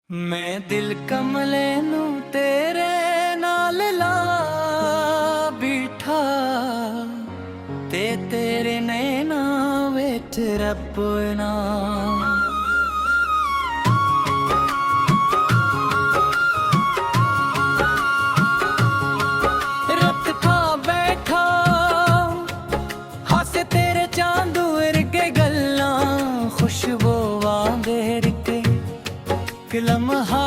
मैं दिल कमले नू तेरे नाल ला बिठा ते तेरे नैना विच रपना रत खा बैठा हासे तेरे चांदू वर्गे गल्लां खुशबू वांगे लम्हा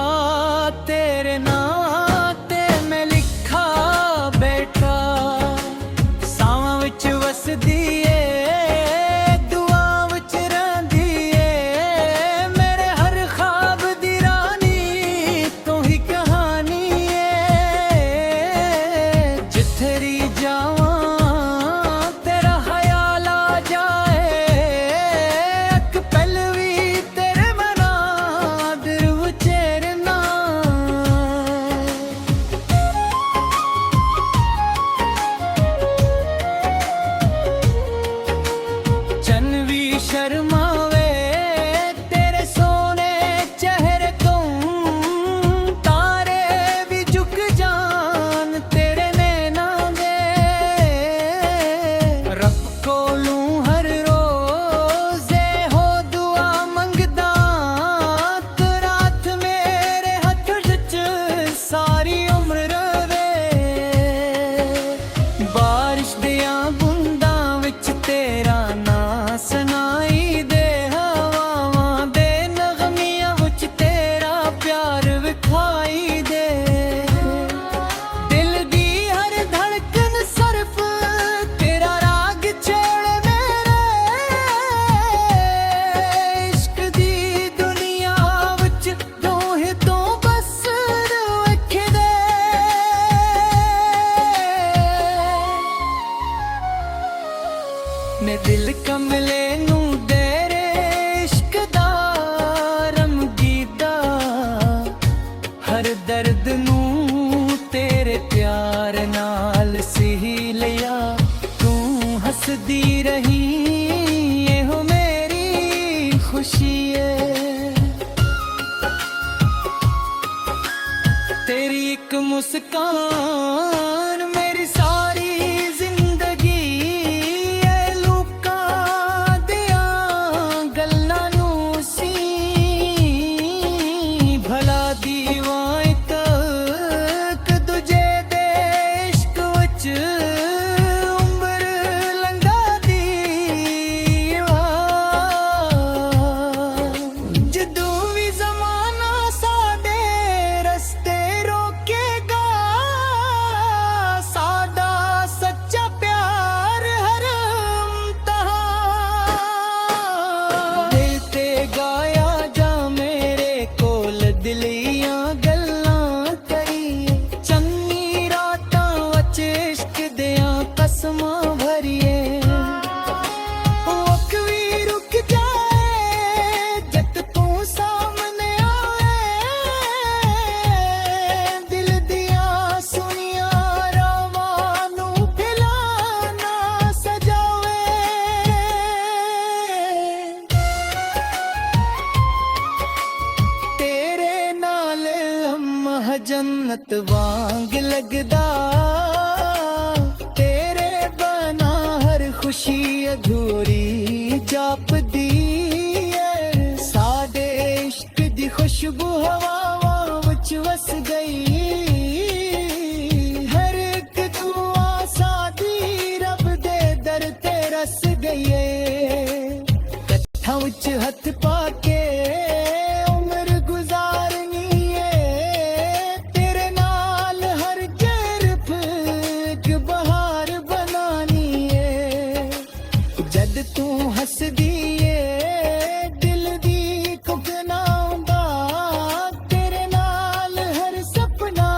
तेरे नाते मैं लिखा बैठा सावां विच वसदी ए दुआ विच रहिंदी ए मेरे हर ख्वाब दी रानी तू ही कहानी ए जिथे री जावां तेरा ख्याल आ जाए अख पहलवी तेरे मना शर्मावे तेरे सोने चेहरे तो तारे भी झुक जान तेरे नैना दे रब कोलू हर रोज़े हो दुआ मंगदा तू रात मेरे हथ विच सारी उम्र रवे बारिश दियां बूंदां विच तेरा ना सुनाई दे हवावां दे नगमियां विच तेरा प्यार विखाई दे दिल दी हर धड़कन सरफ तेरा राग छेड़ मेरे इश्क दी दुनिया विच दोहे तो बस रखे दे मैं दिल कमले नू तेरे इश्क दा रमगीदा हर दर्द नू तेरे प्यार नाल सीह लिया तू हसदी रही ये हो मेरी खुशी है तेरी एक मुस्कान मेरी सारी जन्नत वांग लगदा तेरे बना हर खुशी अधूरी जापदी है साडे इश्क दी खुशबू हवावां विच वस गई हर एक दुआ साडी रब दे दर ते रस गई कट्ठां विच हथ पाके तू हसदी ए दिल दी कुकना तेरे नाल हर सपना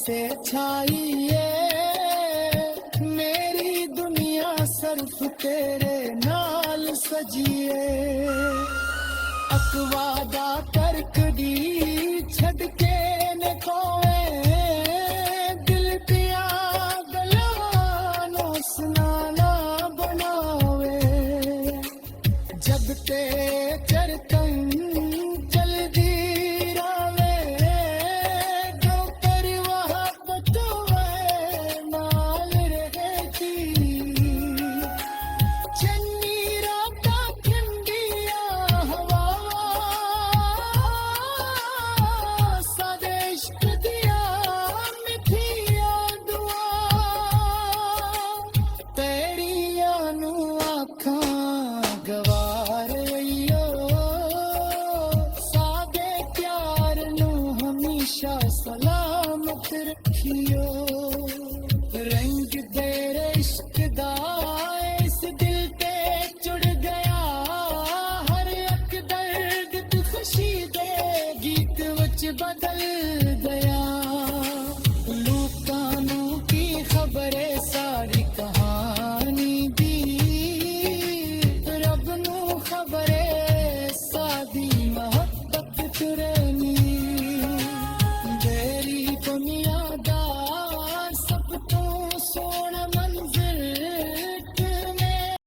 से छाइए मेरी दुनिया सिर्फ तेरे नाल सजिए अकवादा करकदी छड़ के ने कोए